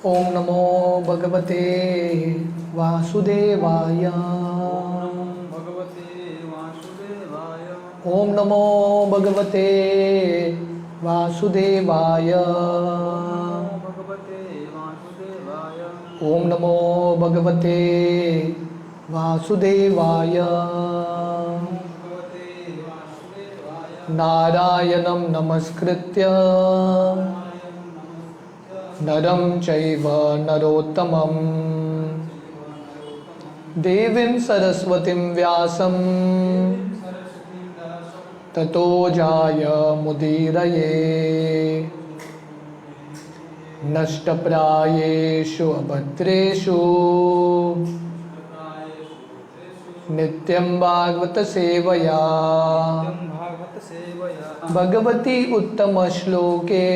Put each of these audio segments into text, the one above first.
ओम नमो भगवते वासुदेवाय। भगवते वासुदेवाय। ओम नमो भगवते वासुदेवाय। भगवते वासुदेवाय। ओम नमो भगवते वासुदेवाय। भगवते वासुदेवाय। नारायणं नमस्कृत्य नरं चैव नरोत्तमं देवीं सरस्वतीं व्यासं ततो जायमुदीरये। नष्टप्रायेषु अभद्रेषु नित्यं भागवत सेवया भागवत सेवया भगवती उत्तमश्लोके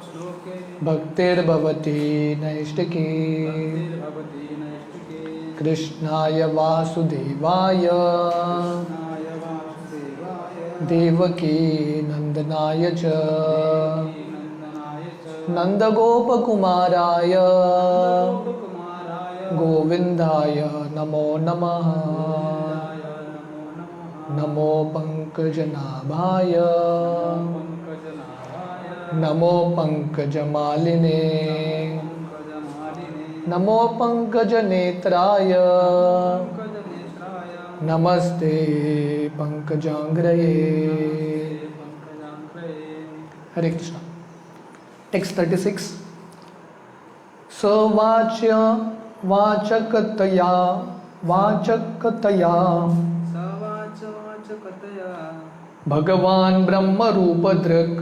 श्लोके भक्तिर्भवती नैष्टिकी। भगवती नैष्टिके। कृष्णाय वासुदेवाय कृष्णाय वासुदेवाय देवकी नंदनाय च नंदनाय च नंदगोपकुमाराय गोपकुमाराय गोविंदाय नमो नमः। नमो नमः। नमो पंकजनाभाय पंकजनाभाय नमो पंकजमालिने पंकजमालिने नमो पंकजनेत्राय पंकजनेत्राय नमस्ते पंकजांग्रये। पंकजांग्रये। हरे कृष्णा। टेक्स्ट 36। सवाच्य वाचकतया वाचकतया सवाचकतया भगवान ब्रह्म रूप दृक्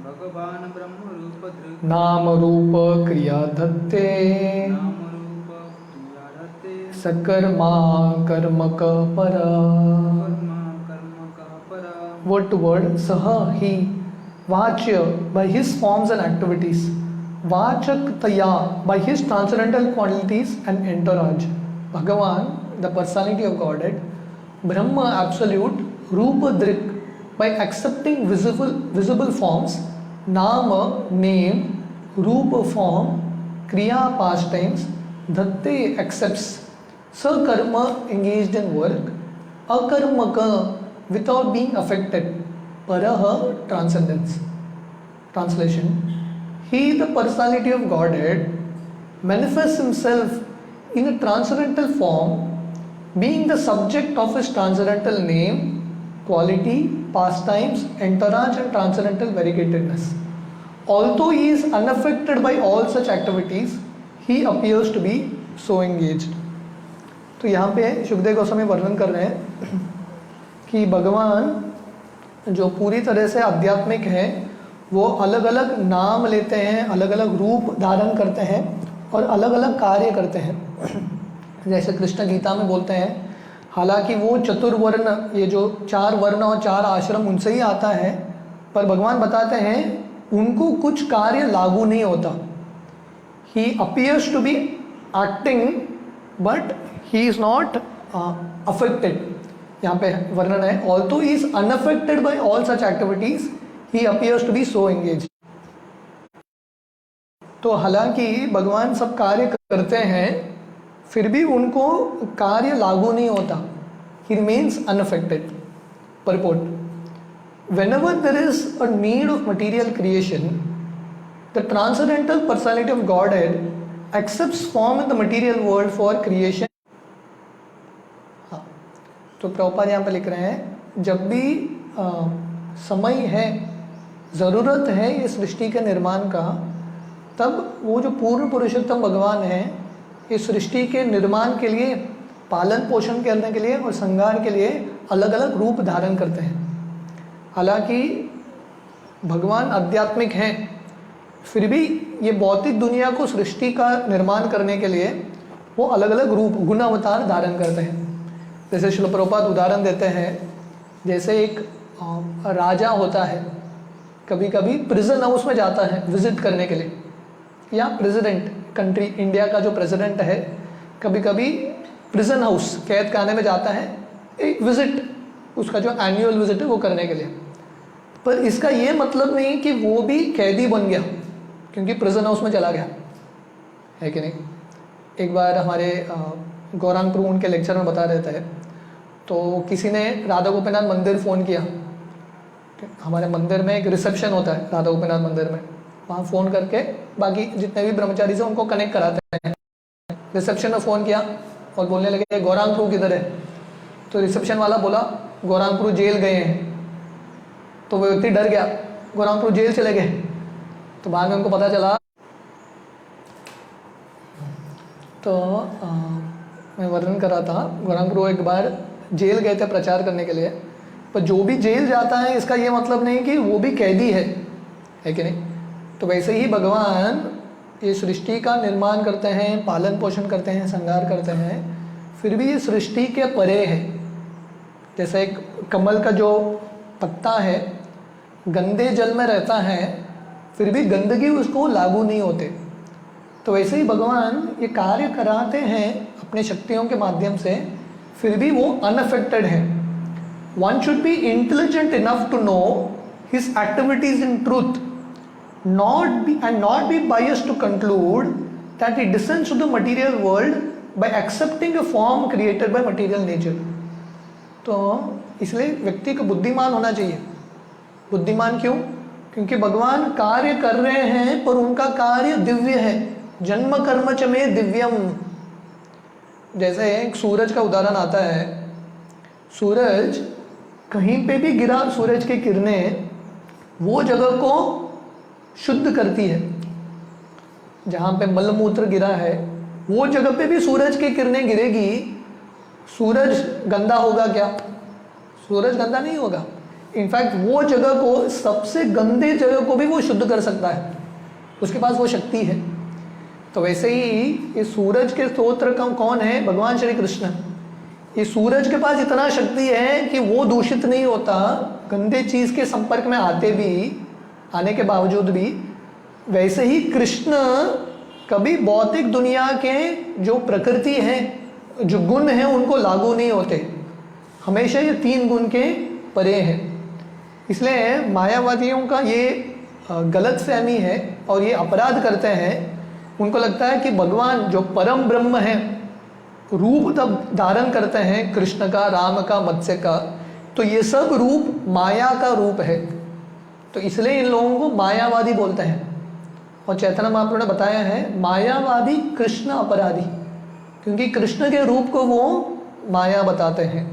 भगवान ब्रह्म रूपधृक् नाम रूप क्रिया धत्ते नाम रूप क्रियारते सकर्मा कर्मक पर। कर्म कर्म कः परा। Word to word, saha he vachya by his forms and activities, vachakataya by his transcendental qualities and entourage. Bhagavan, the personality of Godhead, Brahma absolute, Rupa Drik by accepting visible forms, Nama name, Rupa form, Kriya pastimes, Dhatte accepts, Sakarma engaged in work, Akarmaka without being affected, Paraha transcendence. Translation: He, the personality of Godhead, manifests himself in a transcendental form, being the subject of his transcendental name, quality, pastimes, entourage and transcendental variegatedness. Although he is unaffected by all such activities, he appears to be so engaged. तो यहाँ पे शुकदेव गोस्वामी वर्णन कर रहे हैं कि भगवान जो पूरी तरह से आध्यात्मिक हैं वो अलग अलग नाम लेते हैं, अलग अलग रूप धारण करते हैं और अलग अलग कार्य करते हैं। जैसे कृष्ण गीता में बोलते हैं, हालांकि वो चतुर्वर्ण, ये जो 4 वर्ण और 4 आश्रम उनसे ही आता है, पर भगवान बताते हैं उनको कुछ कार्य लागू नहीं होता। He appears to be acting but he is not affected. यहाँ पे वर्णन है, although he is unaffected by all such activities he appears to be so engage. तो हालांकि भगवान सब कार्य करते हैं फिर भी उनको कार्य लागू नहीं होता। ही remains unaffected. Purport: whenever there is a need of material creation, the transcendental personality of Godhead accepts form in the material world for creation. तो प्रभुपाद यहाँ पे लिख रहे हैं, जब भी समय है, ज़रूरत है इस सृष्टि के निर्माण का, तब वो जो पूर्ण पुरुषोत्तम भगवान हैं इस सृष्टि के निर्माण के लिए, पालन पोषण करने के लिए और संहार के लिए अलग अलग रूप धारण करते हैं। हालांकि भगवान आध्यात्मिक हैं, फिर भी ये भौतिक दुनिया को सृष्टि का निर्माण करने के लिए वो अलग अलग रूप, गुण अवतार धारण करते हैं। जैसे श्रील प्रभुपाद उदाहरण देते हैं, जैसे एक राजा होता है, कभी कभी प्रिजन हाउस में जाता है विजिट करने के लिए, या प्रेसिडेंट, कंट्री इंडिया का जो प्रेसिडेंट है कभी कभी प्रिजन हाउस, कैद खाने में जाता है एक विजिट, उसका जो एनुअल विजिट है वो करने के लिए। पर इसका ये मतलब नहीं कि वो भी कैदी बन गया, क्योंकि प्रिजन हाउस में चला गया, है कि नहीं। एक बार हमारे गौरांग प्रभु उनके लेक्चर में बता रहे थे, तो किसी ने राधा गोपीनाथ मंदिर फ़ोन किया। हमारे मंदिर में एक रिसेप्शन होता है राधा गोपीनाथ मंदिर में, वहाँ फ़ोन करके बाकी जितने भी ब्रह्मचारी से उनको कनेक्ट कराते हैं। रिसेप्शन में फ़ोन किया और बोलने लगे गौरांग प्रभु किधर है। तो रिसेप्शन वाला बोला गौरांग प्रभु जेल गए हैं। तो वो व्यक्ति डर गया, गौरांग प्रभु जेल चले गए। तो बाद में उनको पता चला। तो मैं वर्णन कर रहा था, गौरांग प्रभु एक बार जेल गए थे प्रचार करने के लिए। पर जो भी जेल जाता है इसका ये मतलब नहीं कि वो भी कैदी है कि नहीं। तो वैसे ही भगवान ये सृष्टि का निर्माण करते हैं, पालन पोषण करते हैं, संहार करते हैं, फिर भी ये सृष्टि के परे है। जैसे एक कमल का जो पत्ता है गंदे जल में रहता है, फिर भी गंदगी उसको लागू नहीं होते। तो वैसे ही भगवान ये कार्य कराते हैं अपने शक्तियों के माध्यम से, फिर भी वो अनअफेक्टेड है। One should be intelligent enough to know his activities in truth, not be biased to conclude that he descends to the material world by accepting a form created by material nature। तो इसलिए व्यक्ति को बुद्धिमान होना चाहिए। बुद्धिमान क्यों? क्योंकि भगवान कार्य कर रहे हैं पर उनका कार्य दिव्य है। जन्म कर्म च में दिव्यम। जैसे एक सूरज का उदाहरण आता है, सूरज कहीं पे भी गिरा, सूरज की किरणें वो जगह को शुद्ध करती है। जहाँ पे मलमूत्र गिरा है वो जगह पे भी सूरज की किरणें गिरेगी। सूरज गंदा होगा क्या? सूरज गंदा नहीं होगा। इनफैक्ट वो जगह को, सबसे गंदे जगह को भी वो शुद्ध कर सकता है, उसके पास वो शक्ति है। तो वैसे ही ये सूरज के स्तोत्र कौन है? भगवान श्री कृष्ण। ये सूरज के पास इतना शक्ति है कि वो दूषित नहीं होता, गंदे चीज़ के संपर्क में आने के बावजूद भी। वैसे ही कृष्ण कभी भौतिक दुनिया के जो प्रकृति है, जो गुण हैं, उनको लागू नहीं होते। हमेशा ये 3 गुण के परे हैं। इसलिए मायावादियों का ये गलत फहमी है और ये अपराध करते हैं। उनको लगता है कि भगवान जो परम ब्रह्म है, रूप तब धारण करते हैं कृष्ण का, राम का, मत्स्य का, तो ये सब रूप माया का रूप है। तो इसलिए इन लोगों को मायावादी बोलते हैं। और चैतन्य महाप्रभु ने बताया है मायावादी कृष्ण अपराधी, क्योंकि कृष्ण के रूप को वो माया बताते हैं।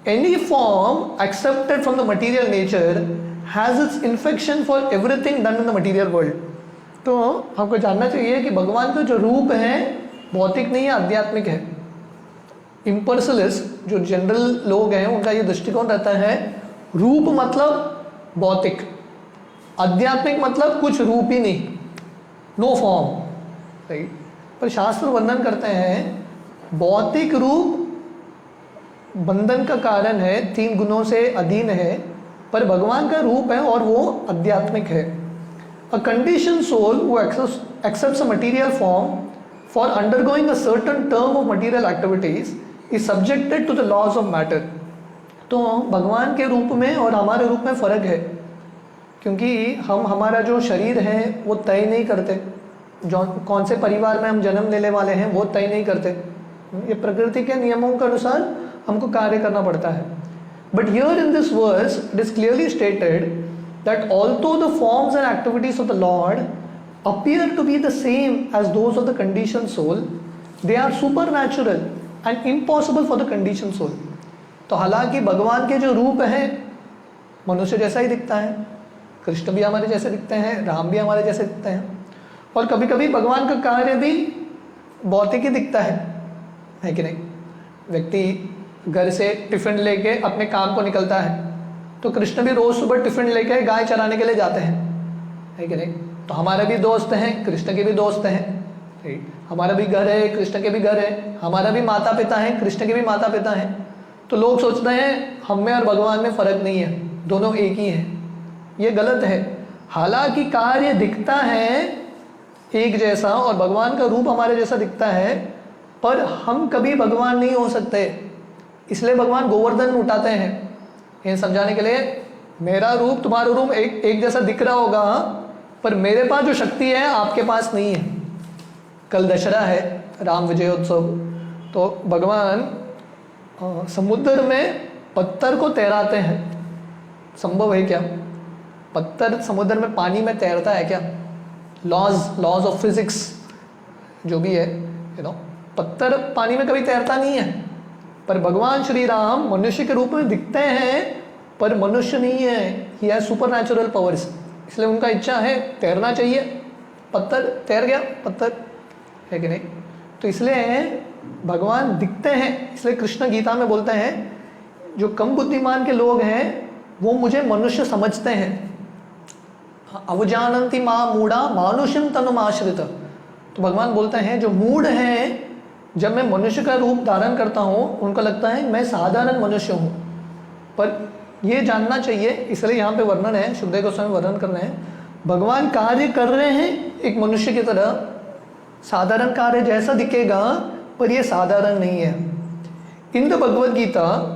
Any form accepted from the material nature has its infection for everything done in the material world. तो आपको जानना चाहिए कि भगवान का जो रूप है भौतिक नहीं है, आध्यात्मिक है। इम्पर्सलिस्ट जो जनरल लोग हैं उनका ये दृष्टिकोण रहता है रूप मतलब भौतिक, आध्यात्मिक मतलब कुछ रूप ही नहीं, नो फॉर्म, राइट। पर शास्त्र वर्णन करते हैं भौतिक रूप बंधन का कारण है, 3 गुणों से अधीन है, पर भगवान का रूप है और वो आध्यात्मिक है। A condition soul who accepts a material form for undergoing a certain term of material activities is subjected to the laws of matter। तो भगवान के रूप में और हमारे रूप में फ़र्क है, क्योंकि हम हमारा जो शरीर है वो तय नहीं करते, जो कौन से परिवार में हम जन्म लेने वाले हैं वो तय नहीं करते। ये प्रकृति के नियमों के अनुसार हमको कार्य करना पड़ता है। But here in this verse it is clearly stated that although the forms and activities of the lord appear to be the same as those of the conditioned soul, they are supernatural and impossible for the conditioned soul। तो हालांकि भगवान के जो रूप हैं मनुष्य जैसा ही दिखता है, कृष्ण भी हमारे जैसे दिखते हैं, राम भी हमारे जैसे दिखते हैं, और कभी कभी भगवान का कार्य भी भौतिक ही दिखता है कि नहीं। व्यक्ति घर से टिफिन लेके अपने काम को निकलता है, तो कृष्ण भी रोज सुबह टिफिन लेके गाय चराने के लिए जाते हैं, है कि नहीं। तो हमारे भी दोस्त हैं, कृष्ण के भी दोस्त हैं, हमारा भी घर है, कृष्ण के भी घर है, हमारा भी माता पिता हैं, कृष्ण के भी माता पिता हैं। तो लोग सोचते हैं हम में और भगवान में फ़र्क नहीं है, दोनों एक ही हैं। ये गलत है। हालांकि कार्य दिखता है एक जैसा और भगवान का रूप हमारे जैसा दिखता है, पर हम कभी भगवान नहीं हो सकते। इसलिए भगवान गोवर्धन उठाते हैं ये समझाने के लिए, मेरा रूप तुम्हारा रूप एक जैसा दिख रहा होगा, पर मेरे पास जो शक्ति है आपके पास नहीं है। कल दशहरा है, राम विजयोत्सव, तो भगवान समुद्र में पत्थर को तैराते हैं। संभव है क्या? पत्थर समुद्र में पानी में तैरता है क्या? लॉज ऑफ फिजिक्स जो भी है, पत्थर पानी में कभी तैरता नहीं है। पर भगवान श्री राम मनुष्य के रूप में दिखते हैं पर मनुष्य नहीं है। He has super natural powers, इसलिए उनका इच्छा है तैरना चाहिए, पत्थर तैर गया, पत्थर है कि नहीं। तो इसलिए भगवान दिखते हैं, इसलिए कृष्ण गीता में बोलते हैं जो कम बुद्धिमान के लोग हैं वो मुझे मनुष्य समझते हैं। अवजानन्ति मां मूढ़ा मानुषम तनुमाश्रित। तो भगवान बोलते हैं जो मूढ़ हैं, जब मैं मनुष्य का रूप धारण करता हूँ उनको लगता है मैं साधारण मनुष्य हूँ। पर ये जानना चाहिए, इसलिए यहाँ पे वर्णन है, शुद्धदेव गोस्वामी वर्णन कर रहे हैं, भगवान कार्य कर रहे हैं एक मनुष्य की तरह, साधारण कार्य जैसा दिखेगा पर ये साधारण नहीं है। In the Bhagavad Gita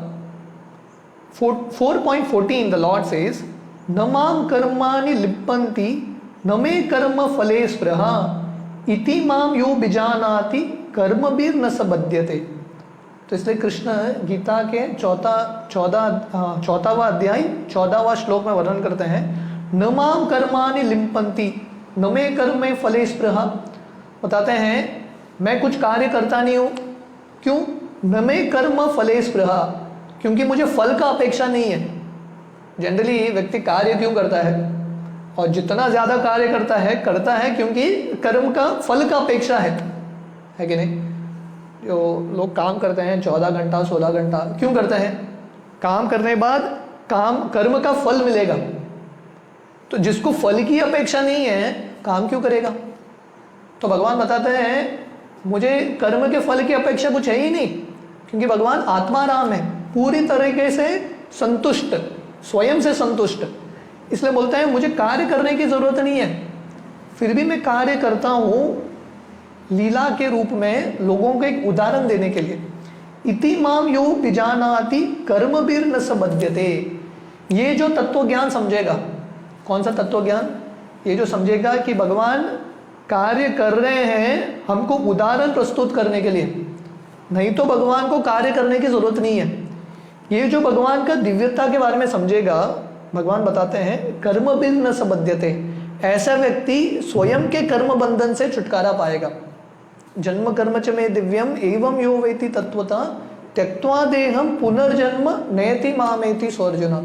4.14 the lord says न माम कर्माणि लिप्पन्ति न मे कर्म फले स्पृहा इति माम यो बिजानाति कर्मभिर न सबध्यते। तो इसलिए कृष्ण गीता के चौथावा अध्याय 14वां श्लोक में वर्णन करते हैं न माम कर्माणि लिप्पन्ति न मे कर्मे फले स्पृहा। बताते हैं मैं कुछ कार्य करता नहीं हूँ, क्यों? न मे कर्म फले स्पृहा, क्योंकि मुझे फल का अपेक्षा नहीं है। जनरली व्यक्ति कार्य क्यों करता है? और जितना ज़्यादा कार्य करता है क्योंकि कर्म का फल का अपेक्षा है कि नहीं। जो लोग काम करते हैं 14 घंटा 16 घंटा क्यों करते हैं? काम करने के बाद कर्म का फल मिलेगा। तो जिसको फल की अपेक्षा नहीं है काम क्यों करेगा? तो भगवान बताते हैं मुझे कर्म के फल की अपेक्षा कुछ है ही नहीं, क्योंकि भगवान आत्माराम है, पूरी तरीके से संतुष्ट, स्वयं से संतुष्ट। इसलिए बोलते हैं मुझे कार्य करने की जरूरत नहीं है, फिर भी मैं कार्य करता हूँ लीला के रूप में लोगों को एक उदाहरण देने के लिए। इति माम यो विजानाति कर्मभिर न सबध्यते। ये जो तत्व ज्ञान समझेगा, कौन सा तत्व ज्ञान? ये जो समझेगा कि भगवान कार्य कर रहे हैं हमको उदाहरण प्रस्तुत करने के लिए, नहीं तो भगवान को कार्य करने की जरूरत नहीं है। ये जो भगवान का दिव्यता के बारे में समझेगा, भगवान बताते हैं कर्मभिर न सबध्यते, ऐसा व्यक्ति स्वयं के कर्म बंधन से छुटकारा पाएगा। जन्म कर्म च में दिव्यम एवं यो वेति तत्वता त्यक्त्वा देहम पुनर्जन्म नयति मामेति सोर्जुना।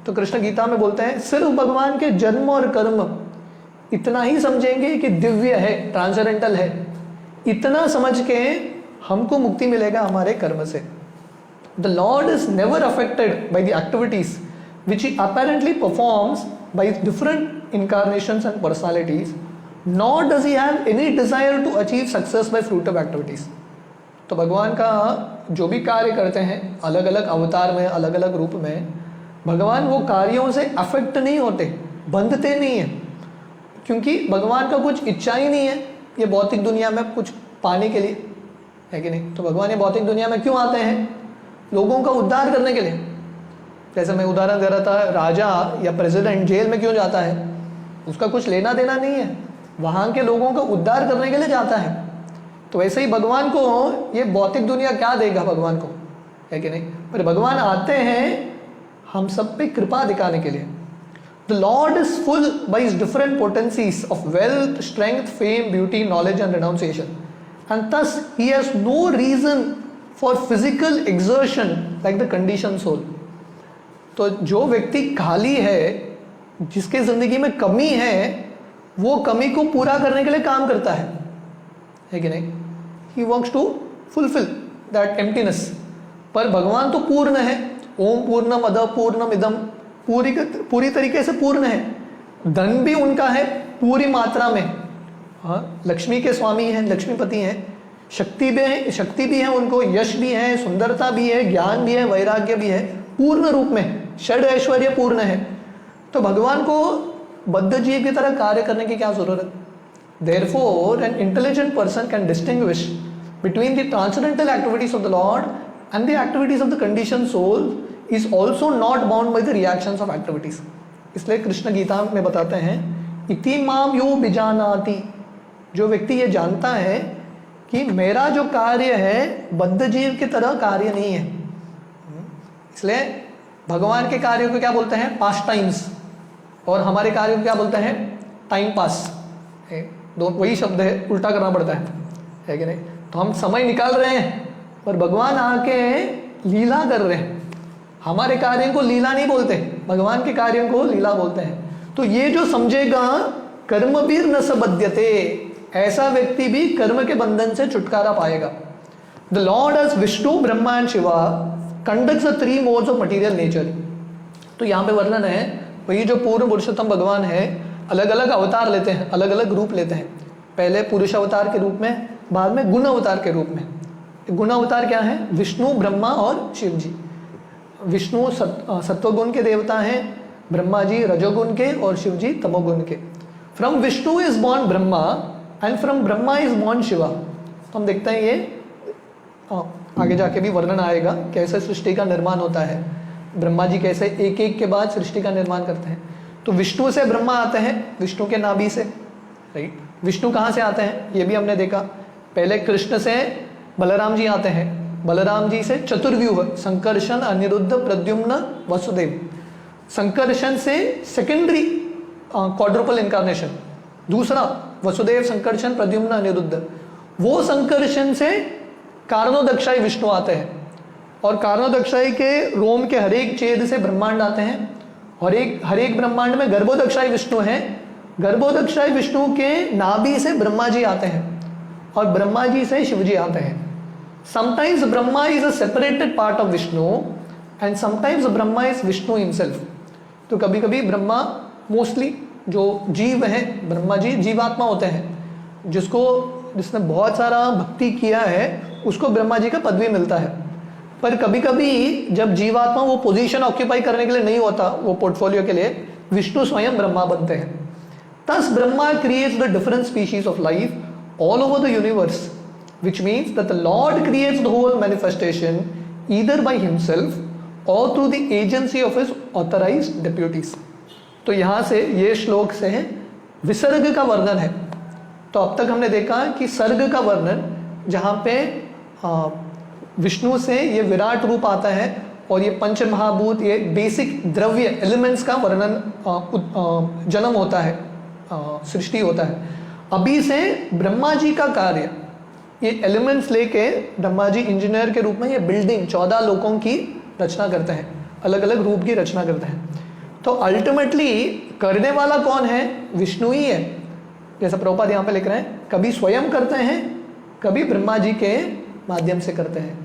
तो कृष्ण गीता में बोलते हैं सिर्फ भगवान के जन्म और कर्म इतना ही समझेंगे कि दिव्य है, ट्रांसेंडेंटल है, इतना समझ के हमको मुक्ति मिलेगा हमारे कर्म से। The Lord is never affected by the activities which he apparently performs by different incarnations and personalities, nor does he have any desire to achieve success by fruit of activities. तो भगवान का जो भी कार्य करते हैं अलग अलग अवतार में, अलग अलग रूप में, भगवान वो कार्यों से अफेक्ट नहीं होते, बंधते नहीं हैं, क्योंकि भगवान का कुछ इच्छा ही नहीं है ये भौतिक दुनिया में कुछ पाने के लिए, है कि नहीं। तो भगवान ये भौतिक दुनिया में क्यों आते हैं? लोगों का उद्धार करने के लिए। जैसे मैं उदाहरण दे रहा था, राजा या प्रेसिडेंट जेल में क्यों जाता है? उसका कुछ लेना देना नहीं है, वहाँ के लोगों का उद्धार करने के लिए जाता है। तो वैसे ही भगवान को ये भौतिक दुनिया क्या देगा भगवान को, है कि नहीं। पर भगवान आते हैं हम सब पे कृपा दिखाने के लिए। The Lord is full by his different potencies of wealth, strength, fame, beauty, knowledge and renunciation, and thus he has no reason for physical exertion like the conditioned soul. तो जो व्यक्ति खाली है, जिसके जिंदगी में कमी है, वो कमी को पूरा करने के लिए काम करता है कि नहीं। He works to fulfill that emptiness. पर भगवान तो पूर्ण है, ओम पूर्णमद पूर्णमिदम, पूरी तरीके से पूर्ण है। धन भी उनका है पूरी मात्रा में, हाँ, लक्ष्मी के स्वामी हैं, लक्ष्मीपति हैं। शक्ति भी है उनको, यश भी है, सुंदरता भी है, ज्ञान भी है, वैराग्य भी है, पूर्ण रूप में षड ऐश्वर्य पूर्ण है। तो भगवान को बद्ध जीव की तरह कार्य करने की क्या जरूरत? Therefore, an intelligent person can distinguish between the transcendental activities of the Lord and the activities of the conditioned soul is also not bound by the reactions of activities. इसलिए कृष्ण गीता में बताते हैं इति माम यो बिजानाति, जो व्यक्ति ये जानता है कि मेरा जो कार्य है बद्ध जीव की तरह कार्य नहीं है। इसलिए भगवान के कार्यों को क्या बोलते हैं? पास टाइम्स, और हमारे कार्यों को क्या बोलते हैं? Time pass. दो वही शब्द है, उल्टा करना पड़ता है कि नहीं? तो हम समय निकाल रहे हैं, पर भगवान आके लीला कर रहे हैं। हमारे कार्यों को लीला नहीं बोलते, भगवान के कार्यों को लीला बोलते हैं। तो ये जो समझेगा कर्म भी न सबध्यते, ऐसा व्यक्ति भी कर्म के बंधन से छुटकारा पाएगा। The lord as Vishnu Brahma and Shiva conducts the 3 modes of material nature. तो यहाँ पे वर्णन है, वही जो पूर्ण पुरुषोत्तम भगवान है अलग अलग अवतार लेते हैं, अलग अलग रूप लेते हैं। पहले पुरुष अवतार के रूप में, बाद में गुण अवतार के रूप में। गुण अवतार क्या है? विष्णु, ब्रह्मा और शिव जी। विष्णु सत्वगुण के देवता हैं, ब्रह्मा जी रजोगुण के और शिव जी तमोगुण के। From Vishnu is born Brahma and from Brahma is born Shiva. तो हम देखते हैं ये आगे जाके भी वर्णन आएगा कैसे सृष्टि का निर्माण होता है, ब्रह्मा जी कैसे एक एक के बाद सृष्टि का निर्माण करते हैं। तो विष्णु से ब्रह्मा आते हैं, विष्णु के नाभि से, राइट। विष्णु कहाँ से आते हैं ये भी हमने देखा। पहले कृष्ण से बलराम जी आते हैं, बलराम जी से चतुर्व्यूह संकर्षण, अनिरुद्ध, प्रद्युम्न, वसुदेव। संकर्षण से सेकेंडरी क्वाड्रुपल इनकारनेशन, दूसरा वसुदेव, संकर्षण, प्रद्युम्न, अनिरुद्ध। वो संकर्षण से कारणोदक्षाई विष्णु आते हैं, और कारणोदक्षाई के रोम के हर एक छेद से ब्रह्मांड आते हैं, और हर एक ब्रह्मांड में गर्भोदक्षाई विष्णु हैं। गर्भोदक्षाई विष्णु के नाभि से ब्रह्मा जी आते हैं, और ब्रह्मा जी से शिव जी आते हैं। Sometimes Brahma is a separated part of Vishnu and sometimes Brahma is Vishnu himself. तो कभी कभी ब्रह्मा, मोस्टली जो जीव है, ब्रह्मा जी जीवात्मा होते हैं, जिसने बहुत सारा भक्ति किया है उसको ब्रह्मा जी का पदवी मिलता है। पर कभी कभी जब जीवात्मा वो पोजीशन ऑक्यूपाई करने के लिए नहीं होता, वो पोर्टफोलियो के लिए, विष्णु स्वयं ब्रह्मा बनते हैं। Thus Brahma creates the different species of life all over the universe, which means that the Lord creates the whole manifestation either by himself or through the agency of his authorized deputies. तो यहाँ से ये श्लोक से है विसर्ग का वर्णन है। तो अब तक हमने देखा कि सर्ग का वर्णन, जहाँ पे विष्णु से ये विराट रूप आता है और ये पंच महाभूत, ये बेसिक द्रव्य एलिमेंट्स का वर्णन जन्म होता है, सृष्टि होता है। अभी से ब्रह्मा जी का कार्य, ये एलिमेंट्स लेके ब्रह्मा जी इंजीनियर के रूप में ये बिल्डिंग 14 लोकों की रचना करते हैं, अलग अलग रूप की रचना करते हैं। तो अल्टीमेटली करने वाला कौन है? विष्णु ही है। जैसा प्रभुपाद यहाँ पे लिख रहे हैं, कभी स्वयं करते हैं, कभी ब्रह्मा जी के माध्यम से करते हैं,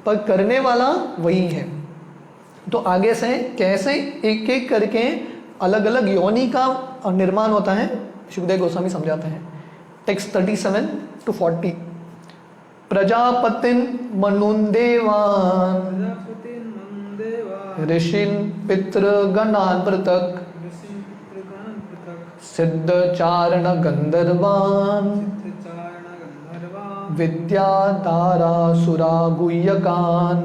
पर करने वाला वही है। तो आगे से कैसे एक एक करके अलग अलग योनि का निर्माण होता है शुकदेव गोस्वामी समझाते हैं। Text 37 to 40। प्रजापतिन मनुन देवान ऋषिन पितृगणान पृथक सिद्ध चारण गंधर्वान विद्याधारा सुरा गुह्यकान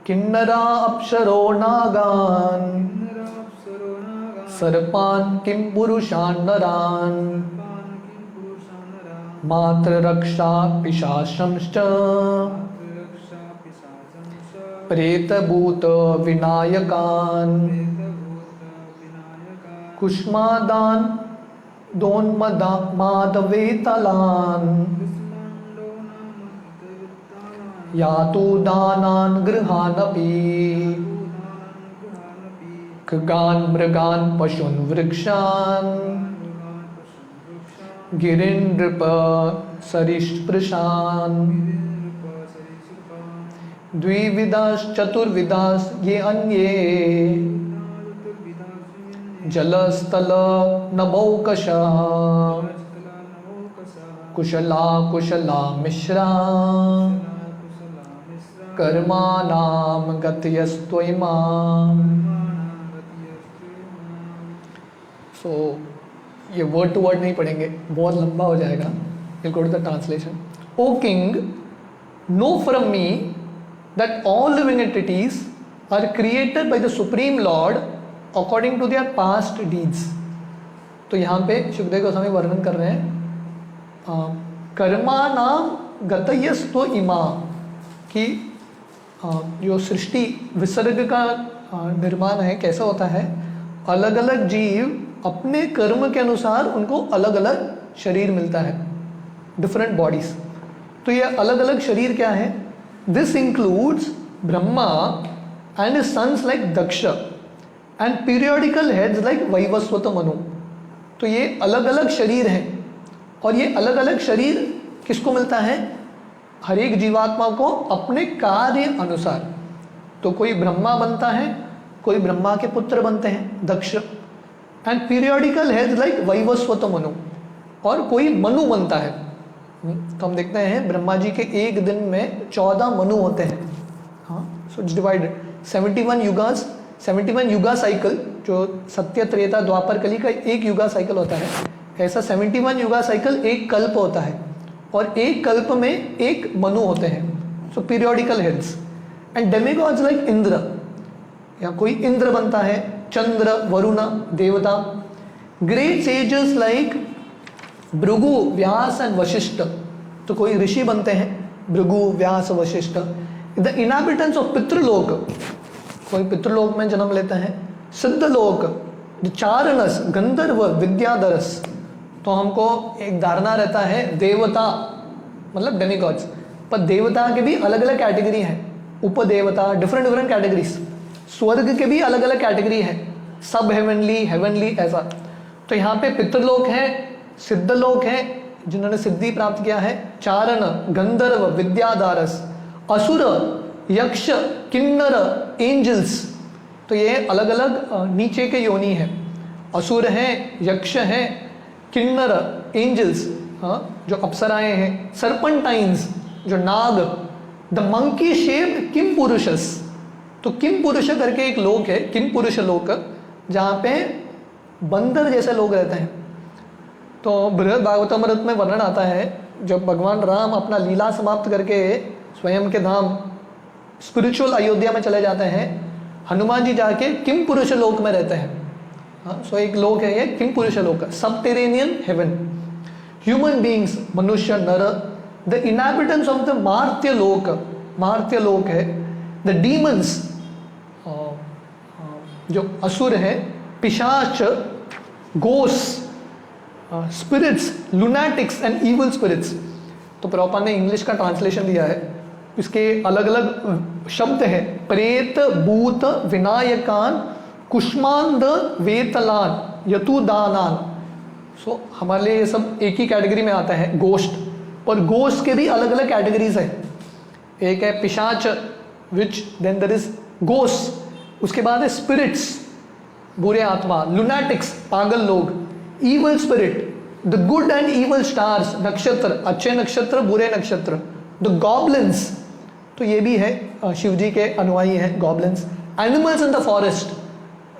किन्नरा अप्सरो नागान सर्पान किं पुरुषान नरान मात्र रक्षा पिशाचंश्च प्रेतभूत विनायकान कुष्मादान दोन्मदामादवेतलान यातु दानान गृहानपि खगान मृगान पशून वृक्षान गिरिन नृप सरिसृपान द्विविधास चतुर्विधास ये अन्ये जलस्थल नभौकशा कुशला कुशला मिश्रा कर्माणाम गतयस्त्वयिमाम। सो ये वर्ड टू वर्ड नहीं पढ़ेंगे, बहुत लंबा हो जाएगा। Will go to the translation. O king, know from me that all living entities are created by the Supreme Lord according to their past deeds. तो यहाँ पे सुखदेव गोस्वामी वर्णन कर रहे हैं कर्माणाम गतयस्तो इमा कि जो सृष्टि विसर्ग का निर्माण है कैसा होता है, अलग अलग जीव अपने कर्म के अनुसार उनको अलग अलग शरीर मिलता है, डिफरेंट बॉडीज। तो ये अलग अलग शरीर क्या है? This includes Brahma and his sons like Daksha and periodical heads like Vaivasvata Manu. तो ये अलग अलग शरीर हैं, और ये अलग अलग शरीर किसको मिलता है? हर एक जीवात्मा को अपने कार्य अनुसार। तो कोई ब्रह्मा बनता है, कोई ब्रह्मा के पुत्र बनते हैं Daksha, and periodical heads like Vaivasvata Manu, और कोई मनु बनता है। तो हम देखते हैं ब्रह्मा जी के एक दिन में 14 मनु होते हैं। हाँ, so it's divided 71 yugas, 71 yuga cycle, जो सत्य त्रेता द्वापर कली का एक युगा साइकिल होता है, ऐसा 71 युगा साइकिल एक कल्प होता है, और एक कल्प में एक मनु होते हैं। So periodical heads and demigods like Indra, या कोई इंद्र बनता है, चंद्र, वरुण, देवता। Great sages like Bhrigu, Vyasa and Vashishtha, तो कोई ऋषि बनते हैं, Bhrigu, Vyasa, Vashishtha. The inhabitants of Pitriloka, कोई पितृलोक में जन्म लेते हैं। सिद्धलोक, द चारणस, गंधर्व, विद्याधरस। तो हमको एक धारणा रहता है देवता मतलब डेमिगॉड्स, पर देवता के भी अलग अलग कैटेगरी हैं, उपदेवता, डिफरेंट डिफरेंट कैटेगरीज। स्वर्ग के भी अलग अलग कैटेगरी है, सब हेवनली, हेवनली, ऐसा। तो यहाँ पे पितृलोक है, सिद्धलोक है जिन्होंने सिद्धि प्राप्त किया है, चारण, गंधर्व, विद्याधारस, असुर, यक्ष, किन्नर, एंजल्स। तो ये अलग अलग नीचे के योनि है। असुर हैं, यक्ष हैं, किन्नर, एंजल्स, हाँ, जो अप्सराएं हैं, सर्पेंटाइन्स, जो नाग, द मंकी शेप्ड किम पुरुषस। तो किम पुरुष करके एक लोक है, किम पुरुष लोक, जहाँ पे बंदर जैसे लोग रहते हैं। तो बृहद भागवतामृत में वर्णन आता है, जब भगवान राम अपना लीला समाप्त करके स्वयं के धाम स्पिरिचुअल अयोध्या में चले जाते हैं, हनुमान जी जाके किम पुरुष लोक में रहते हैं। हाँ, सो एक लोक है ये किम पुरुष लोक, सबटेरेनियन हेवन। ह्यूमन बींग्स, मनुष्य, नर, द इनहैबिटेंट्स ऑफ द मार्त्य लोक, मार्त्य लोक है। द डीमंस, जो असुर है, पिशाच, गोस, स्पिरिट्स, लुनाटिक्स एंड इवल स्पिरिट्स। तो प्रॉपर ने इंग्लिश का ट्रांसलेशन दिया है, इसके अलग अलग शब्द हैं, प्रेत, भूत, विनायकान, कुष्मांध, वेतलान, यतुदानान। सो हमारे लिए ये सब एक ही कैटेगरी में आता है, गोष्ट। और गोष्ट के भी अलग अलग कैटेगरीज है। एक है पिशाच, विच देन देयर इज गोस, उसके बाद है स्पिरिट्स, बुरे आत्मा, लुनाटिक्स, पागल लोग, evil spirit, the good and evil stars, नक्षत्र, अच्छे नक्षत्र, बुरे नक्षत्र, द गॉब्लिन्स, तो ये भी है शिव जी के अनुयायी हैं goblins. Animals in the forest,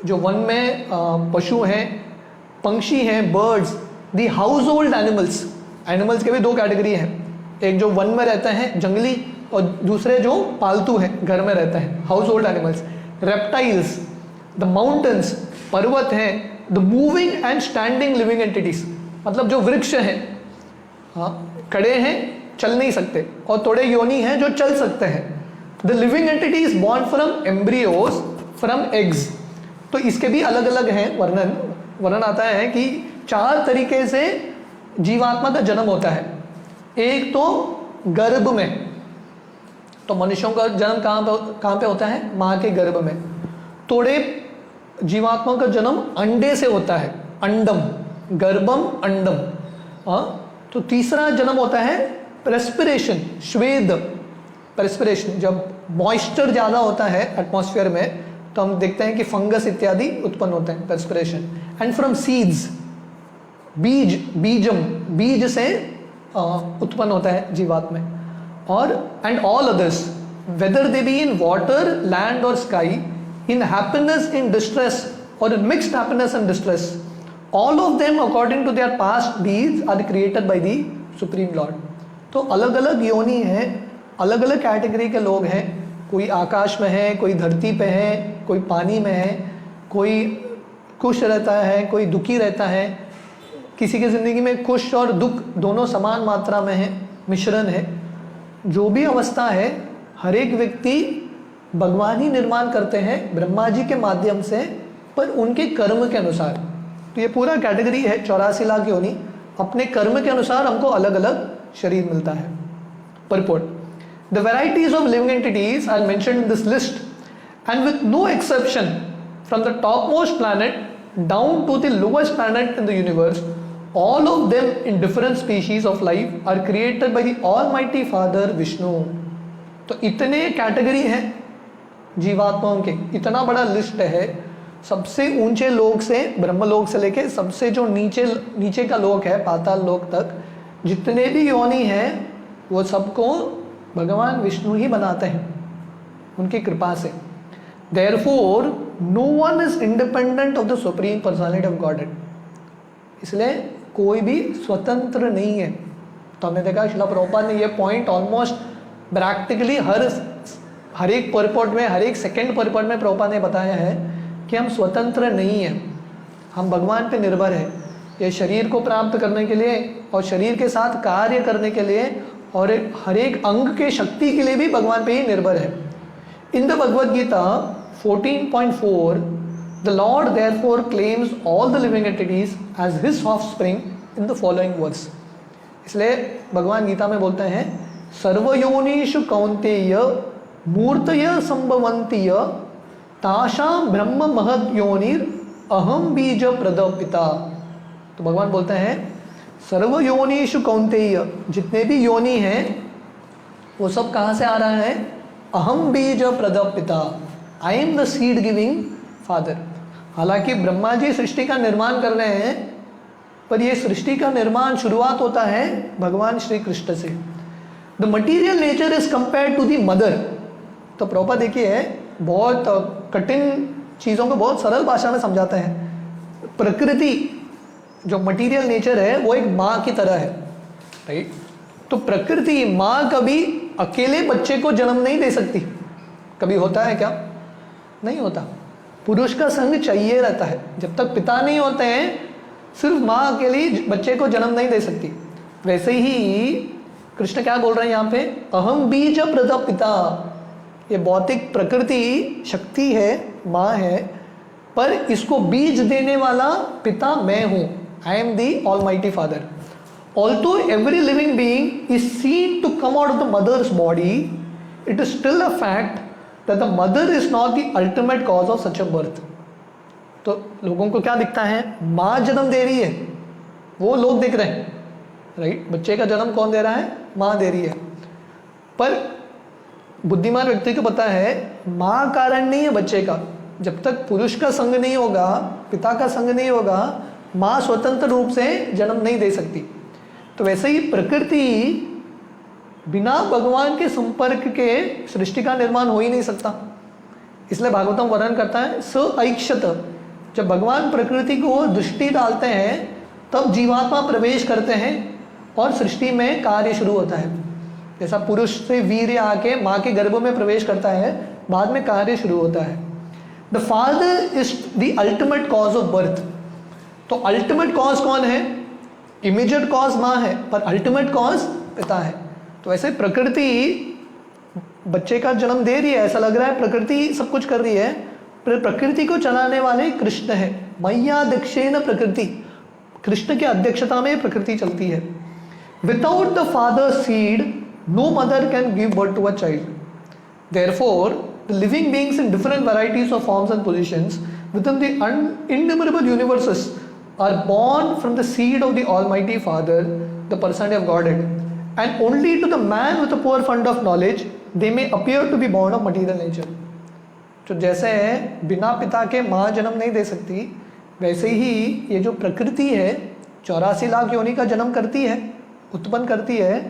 जो वन में पशु हैं, पंक्षी हैं, birds. The house hold animals, animals के भी दो कैटेगरी हैं, एक जो वन में रहते हैं जंगली, और दूसरे जो पालतू हैं, घर में रहते हैं, house hold animals. Reptiles, the mountains, पर्वत हैं, the moving and standing living entities, मतलब जो वृक्ष हैं, हाँ, खड़े हैं, चल नहीं सकते, और थोड़े योनि हैं जो चल सकते हैं। The living entities born from embryos, from eggs. तो इसके भी अलग अलग हैं वर्णन आता है कि 4 तरीके से जीवात्मा का जन्म होता है। एक तो गर्भ में, तो मनुष्यों का जन्म कहाँ पे होता है? माँ के गर्भ में। थोड़े जीवात्मा का जन्म अंडे से होता है, अंडम, गर्भम, अंडम। हाँ, तो तीसरा जन्म होता है रेस्पिरेशन, श्वेद, रेस्पिरेशन। जब मॉइस्चर ज़्यादा होता है एटमॉस्फेयर में, तो हम देखते हैं कि फंगस इत्यादि उत्पन्न होते हैं, रेस्पिरेशन। एंड फ्रॉम सीड्स, बीज, बीजम, बीज से उत्पन्न होता है जीवात्मा। और and all others, whether they be in water, land और sky, in happiness, in distress, or in mixed happiness and distress, all of them according to their past deeds are created by the Supreme Lord. तो अलग अलग योनि हैं, अलग अलग category के लोग हैं, कोई आकाश में है, कोई धरती पे है, कोई पानी में है, कोई खुश रहता है, कोई दुखी रहता है, किसी की ज़िंदगी में खुश और दुख दोनों समान मात्रा में है, मिश्रण है। जो भी अवस्था है हर एक व्यक्ति भगवान ही निर्माण करते हैं ब्रह्मा जी के माध्यम से, पर उनके कर्म के अनुसार। तो ये पूरा कैटेगरी है 84 लाख योनि, अपने कर्म के अनुसार हमको अलग अलग शरीर मिलता है। Purport: The varieties of living entities are mentioned in this list, and with no exception, from the topmost planet down to the lowest planet in the universe, all of them in different species of life are created by the Almighty Father Vishnu. तो इतने category हैं जीवात्माओं के, इतना बड़ा list है। सबसे ऊंचे लोक से, ब्रह्मलोक से लेके सबसे जो नीचे का लोक है पाताल लोक तक, जितने भी योनि हैं वो सबको भगवान विष्णु ही बनाते हैं उनकी कृपा से। Therefore, no one is independent of the Supreme Personality of Godhead. इसलिए कोई भी स्वतंत्र नहीं है। तो हमने देखा श्रील प्रभुपाद ने ये पॉइंट ऑलमोस्ट प्रैक्टिकली हर एक परपॉट में, हर एक सेकेंड परपॉट में प्रभुपाद ने बताया है कि हम स्वतंत्र नहीं हैं, हम भगवान पे निर्भर है। ये शरीर को प्राप्त करने के लिए और शरीर के साथ कार्य करने के लिए और हर एक अंग के शक्ति के लिए भी भगवान पे ही निर्भर है। In the Bhagavad Gita 14.4, the Lord therefore claims all the living entities as his offspring in the following verse. इसलिए भगवान गीता में बोलते हैं, सर्वयोनिषु कौन्तेय मूर्तय संभवन्ति तासाम ब्रह्म महद योनिर अहम बीज प्रद पिता। तो भगवान बोलते हैं सर्वयोनिषु कौन्तेय, जितने भी योनि हैं वो सब कहाँ से आ रहा है? अहम बीज प्रद पिता, I am the seed giving father. हालांकि ब्रह्मा जी सृष्टि का निर्माण कर रहे हैं, पर ये सृष्टि का निर्माण शुरुआत होता है भगवान श्री कृष्ण से। The material nature is compared to the mother. तो प्रभुपाद देखिए बहुत कठिन चीज़ों को बहुत सरल भाषा में समझाते हैं। प्रकृति जो मटीरियल नेचर है वो एक माँ की तरह है, राइट? तो प्रकृति माँ कभी अकेले बच्चे को जन्म नहीं दे सकती। कभी होता है क्या? नहीं होता। पुरुष का संग चाहिए रहता है। जब तक पिता नहीं होते हैं सिर्फ माँ अकेली बच्चे को जन्म नहीं दे सकती। वैसे ही कृष्ण क्या बोल रहे हैं यहाँ पे? अहम बीज प्रद पिता। ये भौतिक प्रकृति शक्ति है, माँ है, पर इसको बीज देने वाला पिता मैं हूँ। I am the almighty father. Although every living being is seen to come out of the mother's body, it is still a fact that the mother is not the ultimate cause of such a birth. तो लोगों को क्या दिखता है? माँ जन्म दे रही है, वो लोग दिख रहे हैं, राइट? बच्चे का जन्म कौन दे रहा है? माँ दे रही है। पर बुद्धिमान व्यक्ति को पता है माँ कारण नहीं है बच्चे का। जब तक पुरुष का संग नहीं होगा, पिता का संग नहीं होगा, माँ स्वतंत्र रूप से जन्म नहीं दे सकती। तो वैसे ही प्रकृति बिना भगवान के संपर्क के सृष्टि का निर्माण हो ही नहीं सकता। इसलिए भागवतम वर्णन करता है स ऐक्षत। जब भगवान प्रकृति को दृष्टि डालते हैं तब जीवात्मा प्रवेश करते हैं और सृष्टि में कार्य शुरू होता है। जैसा पुरुष से वीर्य आके माँ के गर्भ में प्रवेश करता है, बाद में कार्य शुरू होता है। The father is the ultimate cause of birth. तो अल्टीमेट कॉज कौन है? इमीडिएट कॉज माँ है, पर अल्टीमेट कॉज पिता है। तो ऐसे प्रकृति बच्चे का जन्म दे रही है, ऐसा लग रहा है प्रकृति सब कुछ कर रही है, पर प्रकृति को चलाने वाले कृष्ण है। मैया दक्षेण प्रकृति, कृष्ण की अध्यक्षता में प्रकृति चलती है। Without the father seed no mother can give birth to a child. Therefore the living beings in different varieties of forms and positions within the innumerable universes are born from the seed of the Almighty Father, the personality of Godhead, and only to the man with a poor fund of knowledge they may appear to be born of material nature. तो जैसे बिना पिता के माँ जन्म नहीं दे सकती, वैसे ही ये जो प्रकृति है 84 लाख योनि का जन्म करती है, उत्पन्न करती है,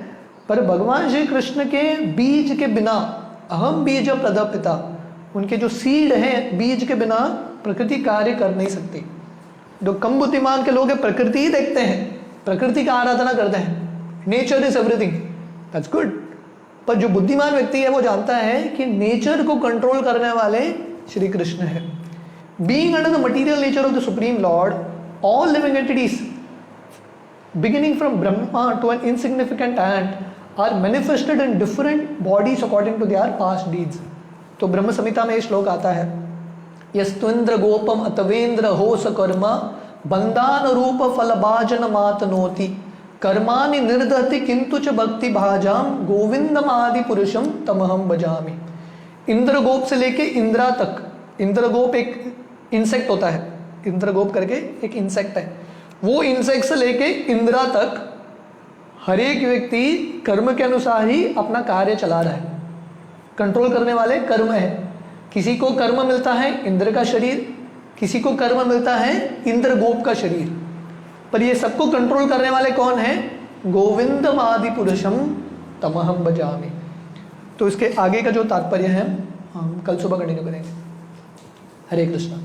पर भगवान श्री कृष्ण के बीज के बिना, अहम बीज प्रद पिता, उनके जो सीड हैं बीज के बिना प्रकृति कार्य कर नहीं सकती। जो कम बुद्धिमान के लोग हैं प्रकृति ही देखते हैं, प्रकृति का आराधना करते हैं, nature is everything, that's good. पर जो बुद्धिमान व्यक्ति है वो जानता है कि नेचर को कंट्रोल करने वाले श्री कृष्ण है। Being under the material nature of the Supreme Lord, all living entities, beginning from Brahma to an insignificant ant, are manifested in different bodies according to their past deeds. तो ब्रह्म संहिता में ये श्लोक आता है, यस्त्विंद्र गोपम अतवेंद्र हो सकर्मा बंदान रूप फलभाजन मातनोति कर्माणि निर्दहति किंतु च भक्ति भाजाम गोविंदमादि पुरुषम तमहम भजामि। इंद्रगोप से लेके इंद्रा तक, इंद्रगोप एक इंसेक्ट होता है, इंद्रगोप करके एक इंसेक्ट है, वो इंसेक्ट से लेके इंद्रा तक हर एक व्यक्ति कर्म के अनुसार ही अपना कार्य चला रहा है। कंट्रोल करने वाले कर्म है। किसी को कर्म मिलता है इंद्र का शरीर, किसी को कर्म मिलता है इंद्रगोप का शरीर, पर ये सबको कंट्रोल करने वाले कौन है? गोविंदम आदि पुरुषम तमहम भजामि। तो इसके आगे का जो तात्पर्य है हम कल सुबह कंटिन्यू करेंगे। हरे कृष्णा।